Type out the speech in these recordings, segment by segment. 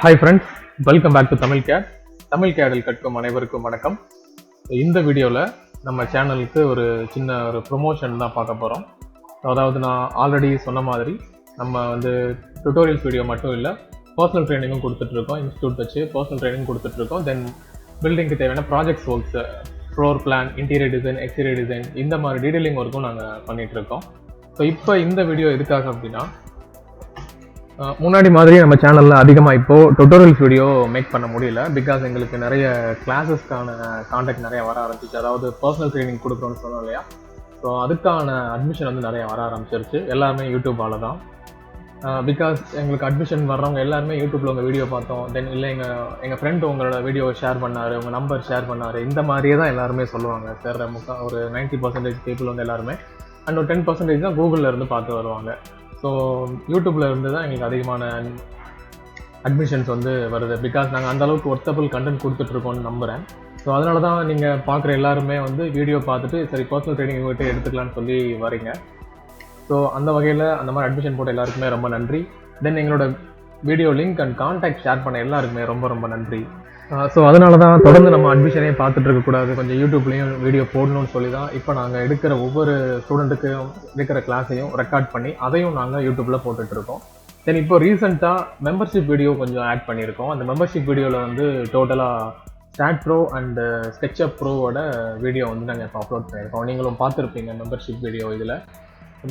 Hi friends, welcome back to Tamilcadd. Tamilcaddல் கற்கும் அனைவருக்கும் வணக்கம். இந்த வீடியோவில் நம்ம சேனலுக்கு ஒரு சின்ன ப்ரொமோஷன் தான் பார்க்க போகிறோம். அதாவது நான் ஆல்ரெடி சொன்ன மாதிரி நம்ம வந்து டுட்டோரியல்ஸ் வீடியோ மட்டும் இல்லை, பர்சனல் ட்ரைனிங்கும் கொடுத்துட்ருக்கோம். இன்ஸ்டியூட் வச்சு பர்சனல் ட்ரைனிங் கொடுத்துட்ருக்கோம். தென் பில்டிங்க்கு தேவையான projects works, floor plan, interior design, exterior design, இந்த மாதிரி டீடைலிங் ஒர்க்கும் நாங்கள் பண்ணிகிட்ருக்கோம். ஸோ இப்போ இந்த வீடியோ எதுக்காக அப்படின்னா, முன்னாடி மாதிரி நம்ம சேனலில் அதிகமாக இப்போது டுட்டோரியல்ஸ் வீடியோ மேக் பண்ண முடியல. பிகாஸ் எங்களுக்கு நிறைய கிளாஸஸ்க்கான கான்டாக்ட் நிறைய வர ஆரம்பிச்சிச்சு. அதாவது பர்சனல் ட்ரைனிங் கொடுக்குறோன்னு சொன்னோம் இல்லையா, ஸோ அதுக்கான அட்மிஷன் வந்து நிறைய வர ஆரம்பிச்சிருச்சு. எல்லாருமே யூடியூப்பால் தான். பிகாஸ் எங்களுக்கு அட்மிஷன் வர்றவங்க எல்லாருமே யூடியூப்பில் உங்கள் வீடியோ பார்த்தோம், தென் இல்லை எங்கள் ஃப்ரெண்டு உங்களோட வீடியோ ஷேர் பண்ணார், உங்கள் நம்பர் ஷேர் பண்ணார், இந்த மாதிரியே தான் எல்லாருமே சொல்லுவாங்க. சார் ஒரு 90% பீப்புள் வந்து எல்லாருமே, அண்ட் ஒரு 10% தான் கூகுளில் இருந்து பார்த்து வருவாங்க. ஸோ யூடியூப்பில் இருந்து தான் எங்களுக்கு அதிகமான அட்மிஷன்ஸ் வந்து வருது. பிகாஸ் நாங்கள் அந்தளவுக்கு ஒர்த்தபிள் கண்டென்ட் கொடுத்துட்ருக்கோன்னு நம்புகிறேன். ஸோ அதனால தான் நீங்கள் பார்க்குற எல்லாருமே வந்து வீடியோ பார்த்துட்டு சரி பர்சனல் ட்ரைனிங் இவங்ககிட்ட எடுத்துக்கலான்னு சொல்லி வரீங்க. ஸோ அந்த வகையில் அந்த மாதிரி அட்மிஷன் போட்ட எல்லாருக்குமே ரொம்ப நன்றி. தென் எங்களோட video link and contact share பண்ண எல்லாருக்குமே ரொம்ப ரொம்ப நன்றி. ஸோ அதனால தான் தொடர்ந்து நம்ம அட்மிஷனே பார்த்துட்டு இருக்கக்கூடாது, கொஞ்சம் யூடியூப்லேயும் வீடியோ போடணும்னு சொல்லி தான் இப்போ நாங்கள் எடுக்கிற ஒவ்வொரு ஸ்டூடெண்ட்டுக்கும் எடுக்கிற கிளாஸையும் ரெக்கார்ட் பண்ணி அதையும் நாங்கள் யூடியூப்பில் போட்டுட்ருக்கோம். தென் இப்போ ரீசெண்டாக மெம்பர்ஷிப் வீடியோ கொஞ்சம் ஆட் பண்ணியிருக்கோம். அந்த மெம்பர்ஷிப் வீடியோவில் வந்து டோட்டலாக ஸ்டாட் ப்ரோ அண்டு ஸ்கெட்சப் ப்ரோவோட வீடியோ வந்து நாங்கள் இப்போ அப்லோட் பண்ணியிருக்கோம். நீங்களும் பார்த்துருப்பீங்க மெம்பர்ஷிப் வீடியோ. இதில்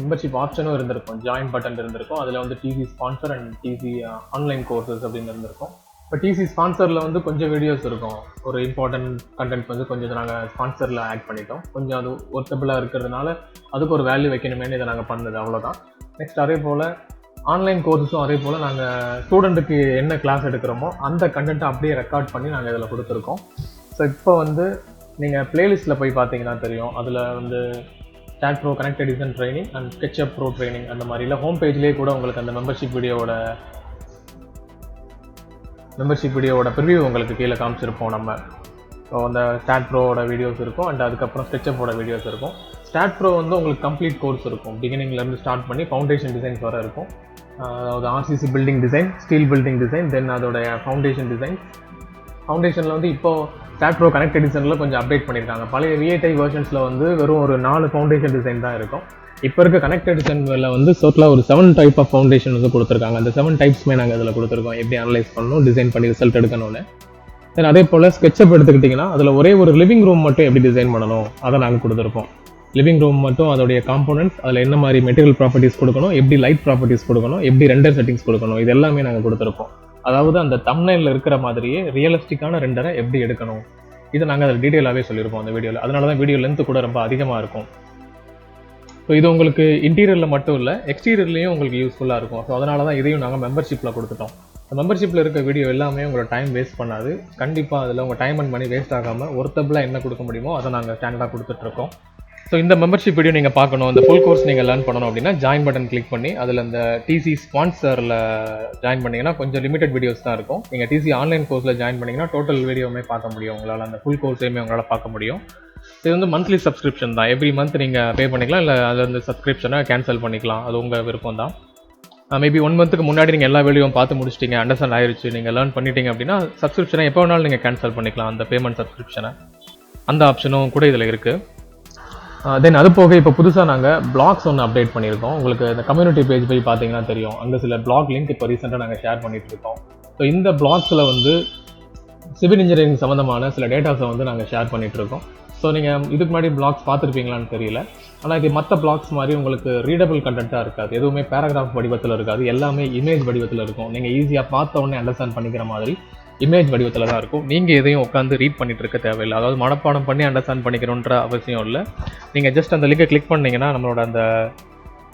மெம்பர்ஷிப் ஆப்ஷனும் இருந்திருக்கும், ஜாயின் பட்டன் இருந்திருக்கும், அதில் வந்து DC sponsor and DC online courses அப்படின்னு இருந்திருக்கும். இப்போ டிசி ஸ்பான்சரில் வந்து கொஞ்சம் வீடியோஸ் இருக்கும், ஒரு இம்பார்ட்டன்ட் கண்டென்ட் வந்து கொஞ்சம் நாங்கள் ஸ்பான்சரில் ஆட் பண்ணிட்டோம். கொஞ்சம் அது ஒர்த்தபிளாக இருக்கிறதுனால அதுக்கு ஒரு வேல்யூ வைக்கணுமேனு இதை நாங்கள் பண்ணது, அவ்வளோதான். நெக்ஸ்ட் அதே போல் ஆன்லைன் கோர்ஸஸும் அதே போல் நாங்கள் ஸ்டூடெண்ட்டுக்கு என்ன கிளாஸ் எடுக்கிறோமோ அந்த கண்டென்ட்டை அப்படியே ரெக்கார்ட் பண்ணி நாங்கள் இதில் கொடுத்துருக்கோம். ஸோ இப்போ வந்து நீங்கள் பிளேலிஸ்ட்டில் போய் பார்த்தீங்கன்னா தெரியும், அதில் வந்து start bro connected design training and SketchUp bro training அந்த மாதிரி இல்லை, ஹோம் பேஜ்லேயே கூட உங்களுக்கு அந்த மெம்பர்ஷிப் வீடியோவோட ப்ரிவியூ உங்களுக்கு கீழே காமிச்சிருப்போம் நம்ம. ஸோ அந்த ஸ்டாட் ப்ரோவோட வீடியோஸ் இருக்கும் அண்ட் அதுக்கப்புறம் ஸ்கெட்சப்போட வீடியோஸ் இருக்கும். ஸ்டாட் ப்ரோ வந்து உங்களுக்கு கம்ப்ளீட் கோர்ஸ் இருக்கும், பிகினிங்லேருந்து ஸ்டார்ட் பண்ணி ஃபவுண்டேஷன் டிசைன்ஸ் வர இருக்கும். அதாவது RCC building design, steel building design, then அதோடைய ஃபவுண்டேஷன் டிசைன். ஃபவுண்டேஷனில் வந்து இப்போது ஸ்டாட் ப்ரோ கனெக்டட் டிசைனில் கொஞ்சம் அப்டேட் பண்ணியிருக்காங்க. பழைய விஏடி வெர்ஷன்ஸில் வந்து வெறும் ஒரு 4 ஃபவுண்டேஷன் டிசைன் தான் இருக்கும். இப்போ இருக்க கனெக்டட் டிசைனில் வந்து டோட்டலாக ஒரு 7 டைப் ஆஃப் ஃபவுண்டேஷன் வந்து கொடுத்துருக்காங்க. அந்த 7 டைப்ஸ்மே நாங்கள் அதில் கொடுத்துருக்கோம், எப்படி அனலைஸ் பண்ணணும், டிசைன் பண்ணி ரிசல்ட் எடுக்கணும்னு. தென் அதே போல் ஸ்கெட்சப் எடுத்துக்கிட்டிங்கன்னா அதில் ஒரே ஒரு லிவிங் ரூம் மட்டும் எப்படி டிசைன் பண்ணணும் அதை நாங்கள் கொடுத்துருப்போம். லிவிங் ரூம் மட்டும் அதோடைய காம்போனன்ட்ஸ், அதில் என்ன மாதிரி மெட்டீரியல் ப்ராப்பர்ட்டிஸ் கொடுக்கணும், எப்படி லைட் ப்ராப்பர்ட்டிஸ் கொடுக்கணும், எப்படி ரெண்டர் செட்டிங்ஸ் கொடுக்கணும், இது எல்லாமே நாங்கள் கொடுத்துருப்போம். அதாவது அந்த தம்ப்நெயில்ல இருக்கிற மாதிரியே ரியலிஸ்டிக்கான ரெண்டரை எப்படி எடுக்கணும், இதை நாங்கள் அதில் டீட்டெயிலாகவே சொல்லியிருப்போம் அந்த வீடியோவில். அதனால தான் வீடியோ லென்த்து கூட ரொம்ப அதிகமாக இருக்கும். ஸோ இது உங்களுக்கு இன்டீரியரில் மட்டும் இல்லை, எக்ஸ்டீரியர்லேயும் உங்களுக்கு யூஸ்ஃபுல்லாக இருக்கும். ஸோ அதனால தான் இதையும் நாங்கள் மெம்பர்ஷிப்பில் கொடுத்துட்டோம். மெம்பர்ஷிப்பில் இருக்க வீடியோ எல்லாமே உங்களோட டைம் வேஸ்ட் பண்ணாது. கண்டிப்பாக அதில் உங்கள் டைம் அண்ட் மணி வேஸ்ட் ஆகாமல் ஒர்த்தபிளாக என்ன கொடுக்க முடியுமோ அதை நாங்கள் ஸ்டாண்டர்டாக கொடுத்துட்ருக்கோம். ஸோ இந்த மெம்பர்ஷிப் வீடியோ நீங்கள் பார்க்கணும், இந்த ஃபுல் கோர்ஸ் நீங்கள் லேர்ன் பண்ணணும் அப்படின்னா ஜாயின் பட்டன் கிளிக் பண்ணி அதில் இந்த டிசி ஸ்பான்சரில் ஜாயின் பண்ணிங்கன்னா கொஞ்சம் லிமிடெட் வீடியோஸ் தான் இருக்கும். நீங்கள் டிசி ஆன்லைன் கோர்ஸில் ஜாயின் பண்ணிங்கன்னா டோட்டல் வீடியோவுமே பார்க்க முடியும் உங்களால், அந்த ஃபுல் கோர்ஸையுமே உங்களால் பார்க்க முடியும். இது வந்து மந்த்லி சப்ஸ்கிரிப்ஷன் தான், எவ்ரி மந்த் நீங்கள் பே பண்ணிக்கலாம், இல்லை அதில் வந்து சப்ஸ்கிரிப்ஷனை கேன்சல் பண்ணிக்கலாம், அது உங்கள் விருப்பம் தான். மேபி 1 மந்த்துக்கு முன்னாடி நீங்கள் எல்லா வீடியோவும் பார்த்து முடிச்சிட்டிங்க, அண்டர்ஸ்டாண்ட் ஆயிடுச்சு, நீங்கள் லேர்ன் பண்ணிட்டீங்க அப்படின்னா சப்ஸ்கிரிப்ஷனை எப்போ வேணாலும் நீங்கள் கேன்சல் பண்ணிக்கலாம், அந்த பேமெண்ட் சப்ஸ்கிரிப்ஷனை. அந்த ஆப்ஷனும் கூட இதில் இருக்குது. தென் அது போக இப்போ புதுசாக நாங்கள் பிளாக்ஸ் ஒன்று அப்டேட் பண்ணியிருக்கோம். உங்களுக்கு இந்த கம்யூனிட்டி பேஜ் போய் பார்த்தீங்கன்னா தெரியும், அங்கே சில பிளாக் லிங்க் இப்போ ரீசெண்டாக நாங்கள் ஷேர் பண்ணிகிட்டு இருக்கோம். ஸோ இந்த பிளாக்ஸில் வந்து சிவில் இன்ஜினியரிங் சம்மந்தமான சில டேட்டாஸை வந்து நாங்கள் ஷேர் பண்ணிகிட்ருக்கோம். ஸோ நீங்கள் இதுக்கு முன்னாடி பிளாக்ஸ் பார்த்துருப்பீங்களான்னு தெரியல, ஆனால் இது மற்ற பிளாக்ஸ் மாதிரி உங்களுக்கு ரீடபிள் கண்டென்ட்டாக இருக்காது, எதுவுமே பேராகிராஃப் வடிவத்தில் இருக்காது, எல்லாமே இமேஜ் வடிவத்தில் இருக்கும். நீங்கள் ஈஸியாக பார்த்த உடனே அண்டர்ஸ்டாண்ட் பண்ணிக்கிற மாதிரி இமேஜ் வடிவத்தில் தான் இருக்கும். நீங்கள் எதையும் உட்காந்து ரீட் பண்ணிட்டு இருக்க தேவையில்லை, அதாவது மனப்பாடம் பண்ணி அண்டர்ஸ்டாண்ட் பண்ணிக்கணுன்ற அவசியம் இல்லை. நீங்கள் ஜஸ்ட் அந்த லிங்கை கிளிக் பண்ணிங்கன்னா நம்மளோட அந்த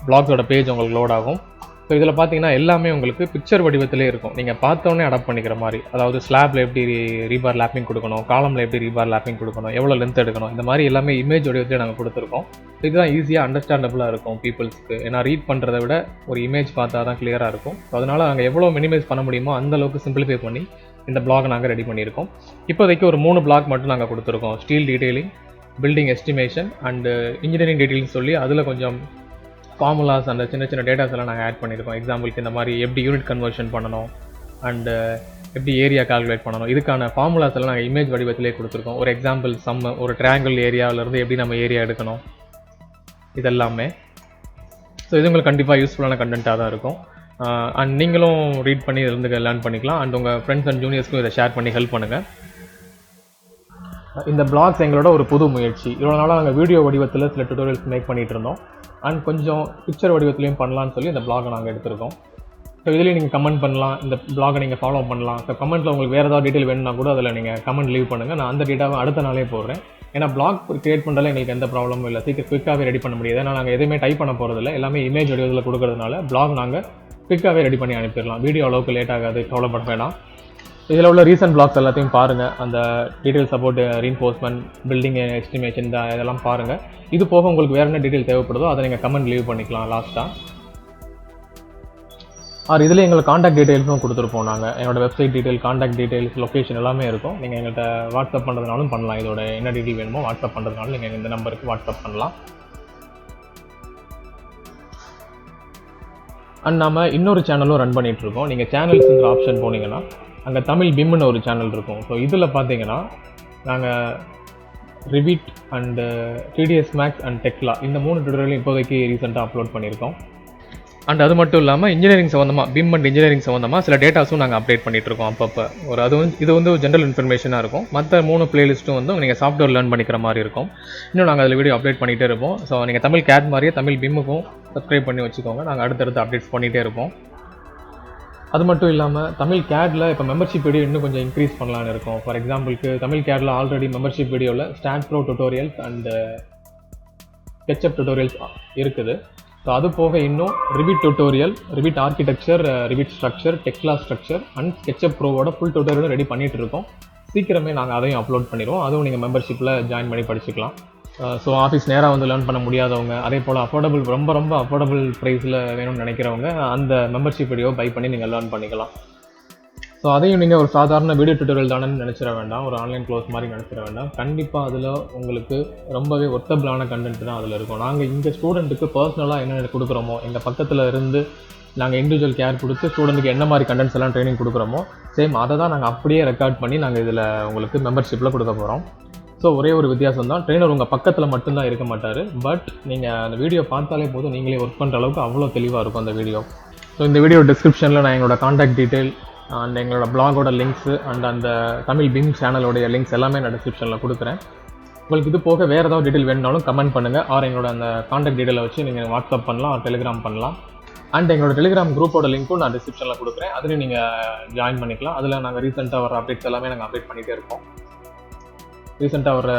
பிளாக்ஸோட பேஜ் உங்களுக்கு லோட் ஆகும். ஸோ இதில் பார்த்தீங்கன்னா எல்லாமே உங்களுக்கு பிக்சர் வடிவத்திலே இருக்கும், நீங்கள் பார்த்தோன்னே அடாப்ட் பண்ணிக்கிற மாதிரி. அதாவது ஸ்லாப்பில் எப்படி ரீபார் லேப்பிங் கொடுக்கணும், காலமில் எப்படி ரீபார் லேப்பிங் கொடுக்கணும், எவ்வளோ லென்த் எடுக்கணும், இந்த மாதிரி எல்லாமே இமேஜ் வடிவத்திலே நாங்கள் கொடுத்துருக்கோம். இதுதான் ஈஸியாக அண்டர்ஸ்டாண்டபுளாக இருக்கும் பீப்புள்ஸ்க்கு. ஏன்னா ரீட் பண்ணுறதை விட ஒரு இமேஜ் பார்த்தா தான் கிளியராக இருக்கும். ஸோ அதனால் நாங்கள் எவ்வளோ மினிமைஸ் பண்ண முடியுமோ அந்தளவுக்கு சிம்பிளிஃபை பண்ணி இந்த பிளாக் நாங்கள் ரெடி பண்ணியிருக்கோம். இப்போதைக்கு ஒரு 3 பிளாக் மட்டும் நாங்கள் கொடுத்துருக்கோம், steel detailing, building estimation and engineering detailing சொல்லி அதில் கொஞ்சம் ஃபார்முலாஸ் அந்த சின்ன சின்ன டேட்டாஸ் எல்லாம் நாங்கள் ஆட் பண்ணியிருக்கோம். எக்ஸாம்பிளுக்கு இந்த மாதிரி எப்படி யூனிட் கன்வர்ஷன் பண்ணணும் அண்டு எப்படி ஏரியா கால்குலேட் பண்ணணும், இதுக்கான ஃபார்முலாஸ் எல்லாம் நாங்கள் இமேஜ் வடிவத்திலே கொடுத்துருக்கோம். ஒரு எக்ஸாம்பிள் ஒரு ட்ரையாங்கிள் ஏரியாவிலேருந்து எப்படி நம்ம ஏரியா எடுக்கணும் இதெல்லாமே. ஸோ இது உங்களுக்கு கண்டிப்பாக யூஸ்ஃபுல்லான கண்டென்ட்டாக தான் இருக்கும். அண்ட் நீங்களும் ரீட் பண்ணி இருந்து லேர்ன் பண்ணிக்கலாம். அண்ட் உங்கள் ஃப்ரெண்ட்ஸ் அண்ட் ஜூனியர்ஸ்க்கும் இதை ஷேர் பண்ணி ஹெல்ப் பண்ணுங்கள். இந்த பிளாக்ஸ் எங்களோட ஒரு புது முயற்சி. இவ்வளோ நாளாக நாங்கள் வீடியோ வடிவத்தில் சில டுட்டோரியல்ஸ் மேக் பண்ணிகிட்டு இருந்தோம். அண்ட் கொஞ்சம் பிக்சர் வடிவத்துலையும் பண்ணலான்னு சொல்லி இந்த பிளாகை நாங்கள் எடுத்திருக்கோம். ஸோ இதுலேயும் நீங்கள் கமெண்ட் பண்ணலாம், இந்த பிளாகை நீங்கள் ஃபாலோ பண்ணலாம். ஸோ கமெண்ட்டில் உங்களுக்கு வேறு ஏதாவது டீட்டெயில் வேணும்னா கூட அதில் நீங்கள் கமெண்ட் லீவ் பண்ணுங்கள். நான் அந்த டேட்டாவை அடுத்த நாளே போடுறேன். ஏன்னா பிளாக் கிரியேட் பண்ணுறதுல எங்களுக்கு எந்த ப்ராப்ளமும் இல்லை, சீக்கிரம் குயிக்காகவே ரெடி பண்ண முடியாது. ஏன்னா நாங்கள் எதுவுமே டைப் பண்ண போகிறதில்ல, எல்லாமே இமேஜ் வடிவத்தில் கொடுக்கறதுனால பிளாக் நாங்கள் குயிக்காகவே ரெடி பண்ணி அனுப்பிடலாம். வீடியோ அளவுக்கு லேட் ஆகாது, கவலைப்பட வேண்டாம். இதில் உள்ள ரீசன்ட் பிளாக்ஸ் எல்லாத்தையும் பாருங்கள். அந்த details about reinforcement, building estimation இதெல்லாம் பாருங்கள். இது போக உங்களுக்கு வேறு என்ன டீட்டெயில் தேவைப்படுதோ அதை நீங்கள் கமெண்ட் லீவ் பண்ணிக்கலாம் லாஸ்ட்டாக. இதில் எங்களுக்கு காண்டாக்ட் டீட்டெயில்ஸும் கொடுத்துருப்போம். நாங்கள் என்னோட website detail, contact details, location எல்லாமே இருக்கும். நீங்கள் எங்கள்கிட்ட வாட்ஸ்அப் பண்ணுறதுனாலும் பண்ணலாம். இதோட என்ன டீட்டெயில் வேணுமோ வாட்ஸ்அப் பண்ணுறதுனாலும் நீங்கள் இந்த நம்பருக்கு வாட்ஸ்அப் பண்ணலாம். அண்ட் நம்ம இன்னொரு சேனலும் ரன் பண்ணிகிட்ருக்கோம். நீங்கள் சேனல்ஸுங்கிற ஆப்ஷன் போனீங்கன்னா அங்கே தமிழ் பிம்னு ஒரு சேனல் இருக்கும். ஸோ இதில் பார்த்தீங்கன்னா நாங்கள் Revit and 3ds Max and Tekla இந்த 3 டுட்டோரியலும் இப்போதைக்கு ரீசெண்டாக அப்லோட் பண்ணியிருக்கோம். அண்ட் அது மட்டும் இல்லாமல் இன்ஜினியரிங் சம்மந்தமாக, பிம் அண்ட் இன்ஜினியரிங் சம்மந்தமாக சில டேட்டாஸும் நாங்கள் அப்டேட் பண்ணிகிட்ருக்கோம் அப்பப்போ. இது வந்து ஜென்ரல் இன்ஃபர்மேஷனாக இருக்கும். மற்ற 3 பிளேலிஸ்ட்டும் வந்து நீங்கள் சாஃப்ட்வேர் லேர்ன் பண்ணிக்கிற மாதிரி இருக்கும். இன்னும் நாங்கள் அதில் வீடியோ அப்டேட் பண்ணிகிட்டே இருப்போம். ஸோ நீங்கள் தமிழ் கேட் மாதிரியே தமிழ் பிம்முக்கும் சப்ஸ்கிரைப் பண்ணி வச்சுக்கோங்க. நாங்கள் அடுத்தடுத்து அப்டேட்ஸ் பண்ணிகிட்டே இருப்போம். அது மட்டும் இல்லாமல் தமிழ் கேடில் இப்போ மெம்பர்ஷிப் வீடியோ இன்னும் கொஞ்சம் இன்க்ரீஸ் பண்ணலான்னு இருக்கும். ஃபார் எக்ஸாம்பிளுக்கு தமிழ் கேடில் ஆல்ரெடி மெம்பர்ஷிப் வீடியோவில் STAAD Pro tutorials and SketchUp tutorials இருக்குது. ஸோ அது போக இன்னும் Revit tutorial, Revit architecture, Revit structure, Tekla structure and SketchUp ப்ரோவோட ஃபுல் டுட்டோரியலும் ரெடி பண்ணிகிட்டு இருக்கோம். சீக்கிரமே நாங்கள் அதையும் அப்லோட் பண்ணிடுவோம். அதுவும் நீங்கள் மெம்பர்ஷிப்பில் ஜாயின் பண்ணி படிச்சுக்கலாம். ஸோ ஆஃபீஸ் நேராக வந்து லேர்ன் பண்ண முடியாதவங்க, அதே போல் ரொம்ப அஃபோர்டபுள் ப்ரைஸில் வேணும்னு நினைக்கிறவங்க அந்த மெம்பர்ஷிப் வீடியோ பை பண்ணி நீங்கள் லேர்ன் பண்ணிக்கலாம். ஸோ அதையும் நீங்கள் ஒரு சாதாரண வீடியோ டுட்டோரியல் தானே நினச்சிட வேண்டாம், ஒரு ஆன்லைன் க்ளோஸ் மாதிரி நினச்சிட வேண்டாம். கண்டிப்பாக அதில் உங்களுக்கு ரொம்பவே ஒர்த்தபிளான கண்டென்ட் தான் அதில் இருக்கும். நாங்கள் இங்கே ஸ்டூடெண்ட்டுக்கு பர்சனலாக என்ன கொடுக்குறோமோ, எங்கள் பக்கத்தில் இருந்து நாங்கள் இண்டிவிஜுவல் கேர் கொடுத்து ஸ்டூடெண்ட்டுக்கு என்ன மாதிரி கண்டென்ட்ஸ் எல்லாம் ட்ரைனிங் கொடுக்குறோமோ சேம் அதை தான் நாங்கள் அப்படியே ரெக்கார்ட் பண்ணி நாங்கள் இதில் உங்களுக்கு மெம்பர்ஷிப்பில் கொடுக்க போகிறோம். ஸோ ஒரே ஒரு வித்தியாசம் தான், ட்ரெயினர் உங்கள் பக்கத்தில் மட்டும்தான் இருக்க மாட்டார். பட் நீங்கள் அந்த வீடியோ பார்த்தாலே போதும், நீங்களே ஒர்க் பண்ணுற அளவுக்கு அவ்வளோ தெளிவாக இருக்கும் அந்த வீடியோ. ஸோ இந்த வீடியோ டிஸ்கிரிப்ஷனில் நான் எங்களோட காண்டாக்ட் டீட்டெயில் அண்ட் எங்களோட பிளாகோட லிங்க்ஸு அண்ட் அந்த தமிழ் பிம் சேனலோடைய லிங்க்ஸ் எல்லாமே நான் டிஸ்கிரிப்ஷனில் கொடுக்குறேன். உங்களுக்கு இது போக வேறு ஏதாவது டீட்டெயில் வேணுனாலும் கமெண்ட் பண்ணுங்கள். ஆர் எங்களோட அந்த காண்டாக்ட் டீட்டெயிலை வச்சு நீங்கள் வாட்ஸ்அப் பண்ணலாம், ஆர் டெலிகிராம் பண்ணலாம். அண்ட் எங்களோட டெலிகிராம் குரூப்போட லிங்க்கும் நான் டிஸ்கிரிப்ஷனில் கொடுக்குறேன். அதுலேயும் நீங்கள் ஜாயின் பண்ணிக்கலாம். அதில் நாங்கள் ரீசெண்டாக வர அப்டேட்ஸ் எல்லாமே நாங்கள் அப்டேட் பண்ணிகிட்டே இருக்கோம். ரீசெண்டாக வர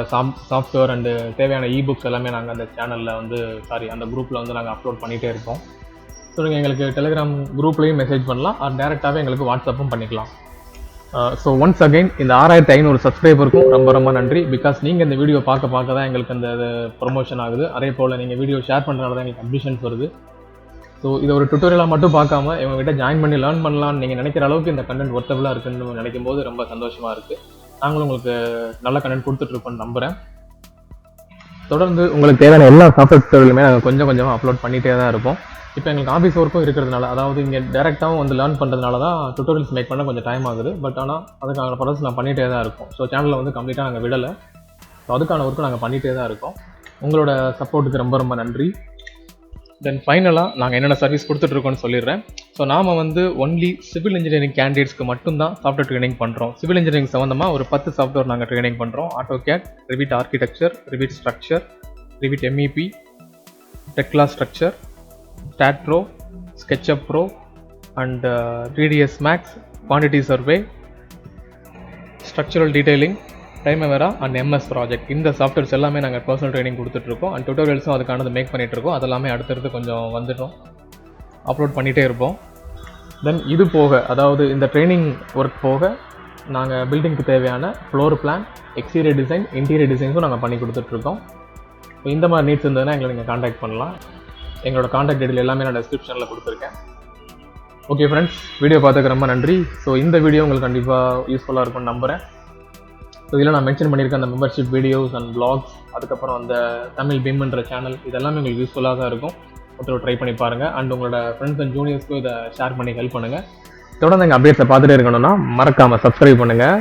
சாஃப்ட்வேர் அண்டு தேவையான இபுக்ஸ் எல்லாமே நாங்கள் அந்த சேனலில் வந்து அந்த குரூப்பில் வந்து நாங்கள் அப்லோட் பண்ணிகிட்டே இருக்கோம். ஸோ நீங்கள் எங்களுக்கு டெலிகிராம் குரூப்லேயும் மெசேஜ் பண்ணலாம், அது டேரெக்டாகவே எங்களுக்கு வாட்ஸ்அப்பும் பண்ணிக்கலாம். ஸோ ஒன்ஸ் அகைன் இந்த 6500 சப்ஸ்கிரைபருக்கும் ரொம்ப நன்றி. பிகாஸ் நீங்கள் இந்த வீடியோ பார்க்க தான் எங்களுக்கு அந்த ப்ரொமோஷன் ஆகுது. அதே போல் நீங்கள் வீடியோ ஷேர் பண்ணுறதுனால தான் எங்களுக்கு அப்டேஷன்ஸ் வருது. ஸோ இது ஒரு டுட்டோரியலாக மட்டும் பார்க்காம இவங்ககிட்ட ஜாயின் பண்ணி லேர்ன் பண்ணலான்னு நீங்கள் நினைக்கிற அளவுக்கு இந்த கண்டென்ட் ஒர்த்தபிளாக இருக்குன்னு நினைக்கும் போது ரொம்ப சந்தோஷமாக இருக்குது. நாங்களும் உங்களுக்கு நல்ல கண்டென்ட் கொடுத்துட்ருக்கோன்னு நம்புகிறேன். தொடர்ந்து உங்களுக்கு தேவையான எல்லா சாஃப்ட்வேர் டுட்டோரியலுமே நாங்கள் கொஞ்சமாக அப்லோட் பண்ணிகிட்டே தான் இருப்போம். இப்போ எங்களுக்கு ஆஃபீஸ் ஒர்க்கும் இருக்கிறதுனால, அதாவது இங்கே டேரெக்டாகவும் வந்து லேர்ன் பண்ணுறதுனால தான் டுட்டோரியல்ஸ் மேக் பண்ண கொஞ்சம் டைம் ஆகுது. பட் ஆனால் அதுக்கான ப்ராசஸ் நான் பண்ணிகிட்டே தான் இருக்கோம். ஸோ சேனலில் வந்து கம்ப்ளீட்டாக நாங்கள் விடலை. ஸோ அதுக்கான ஒர்க்கு நாங்கள் பண்ணிகிட்டே தான் இருக்கோம். உங்களோட சப்போர்ட்டுக்கு ரொம்ப நன்றி. தென் ஃபைனலாக நாங்கள் என்னென்ன சர்வீஸ் கொடுத்துட்ருக்கோன்னு சொல்லிடுறேன். ஸோ நாம் வந்து ஒன்லி சிவில் இன்ஜினியரிங் கேண்டிடேட்ஸ்க்கு மட்டும்தான் சாஃப்ட்வேர் ட்ரைனிங் பண்ணுறோம். சிவில் இன்ஜினியரிங் சம்மந்தமாக ஒரு 10 சாஃப்ட்வேர் நாங்கள் ட்ரைனிங் பண்ணுறோம். AutoCAD, Revit architecture, Revit structure, Revit MEP, Tekla structure, STAAD Pro, SketchUp Pro and 3ds Max, quantity survey, structural detailing, Primavera and MS project. இந்த softwares எல்லாமே நாங்கள் personal training கொடுத்துட்ருக்கோம். And டுட்டோரியல்ஸும் அதுக்கானது மேக் பண்ணிகிட்ருக்கோம். அதெல்லாமே அடுத்தடுத்து கொஞ்சம் வந்துட்டோம், அப்லோட் பண்ணிகிட்டே இருப்போம். தென் இது போக, அதாவது இந்த ட்ரைனிங் ஒர்க் போக நாங்கள் பில்டிங்க்கு தேவையான floor plan, exterior design, interior டிசைன்ஸும் நாங்கள் பண்ணி கொடுத்துட்ருக்கோம். ஸோ இந்த மாதிரி நீட்ஸ் இருந்ததுன்னா எங்களை நீங்கள் காண்டாக்ட் பண்ணலாம். எங்களோட காண்டாக்ட் டீட்டெயில் எல்லாமே நான் டிஸ்கிரிப்ஷனில் கொடுத்துருக்கேன். ஓகே ஃப்ரெண்ட்ஸ், வீடியோ பார்த்துக்க ரொம்ப நன்றி. ஸோ இந்த வீடியோ உங்களுக்கு கண்டிப்பாக யூஸ்ஃபுல்லாக இருக்கும்னு நம்புகிறேன். ஸோ இதில் நான் மென்ஷன் பண்ணியிருக்கேன் அந்த மெம்பர்ஷிப் வீடியோஸ் அண்ட் பிளாக்ஸ், அதுக்கப்புறம் அந்த தமிழ் பிம்ன்ற சேனல், இதெல்லாமே உங்களுக்கு யூஸ்ஃபுல்லாக தான் இருக்கும். ஒருத்தர் ட்ரை பண்ணி பாருங்கள். அண்ட் உங்களோட ஃப்ரெண்ட்ஸ் அண்ட் ஜூனியர்ஸ்க்கும் இதை ஷேர் பண்ணி ஹெல்ப் பண்ணுங்கள். தொடர்ந்து எங்கள் அப்டேட்ஸை பார்த்துட்டே இருக்கணும்னா மறக்காமல் சப்ஸ்கிரைப் பண்ணுங்கள்.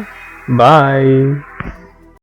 பாய்.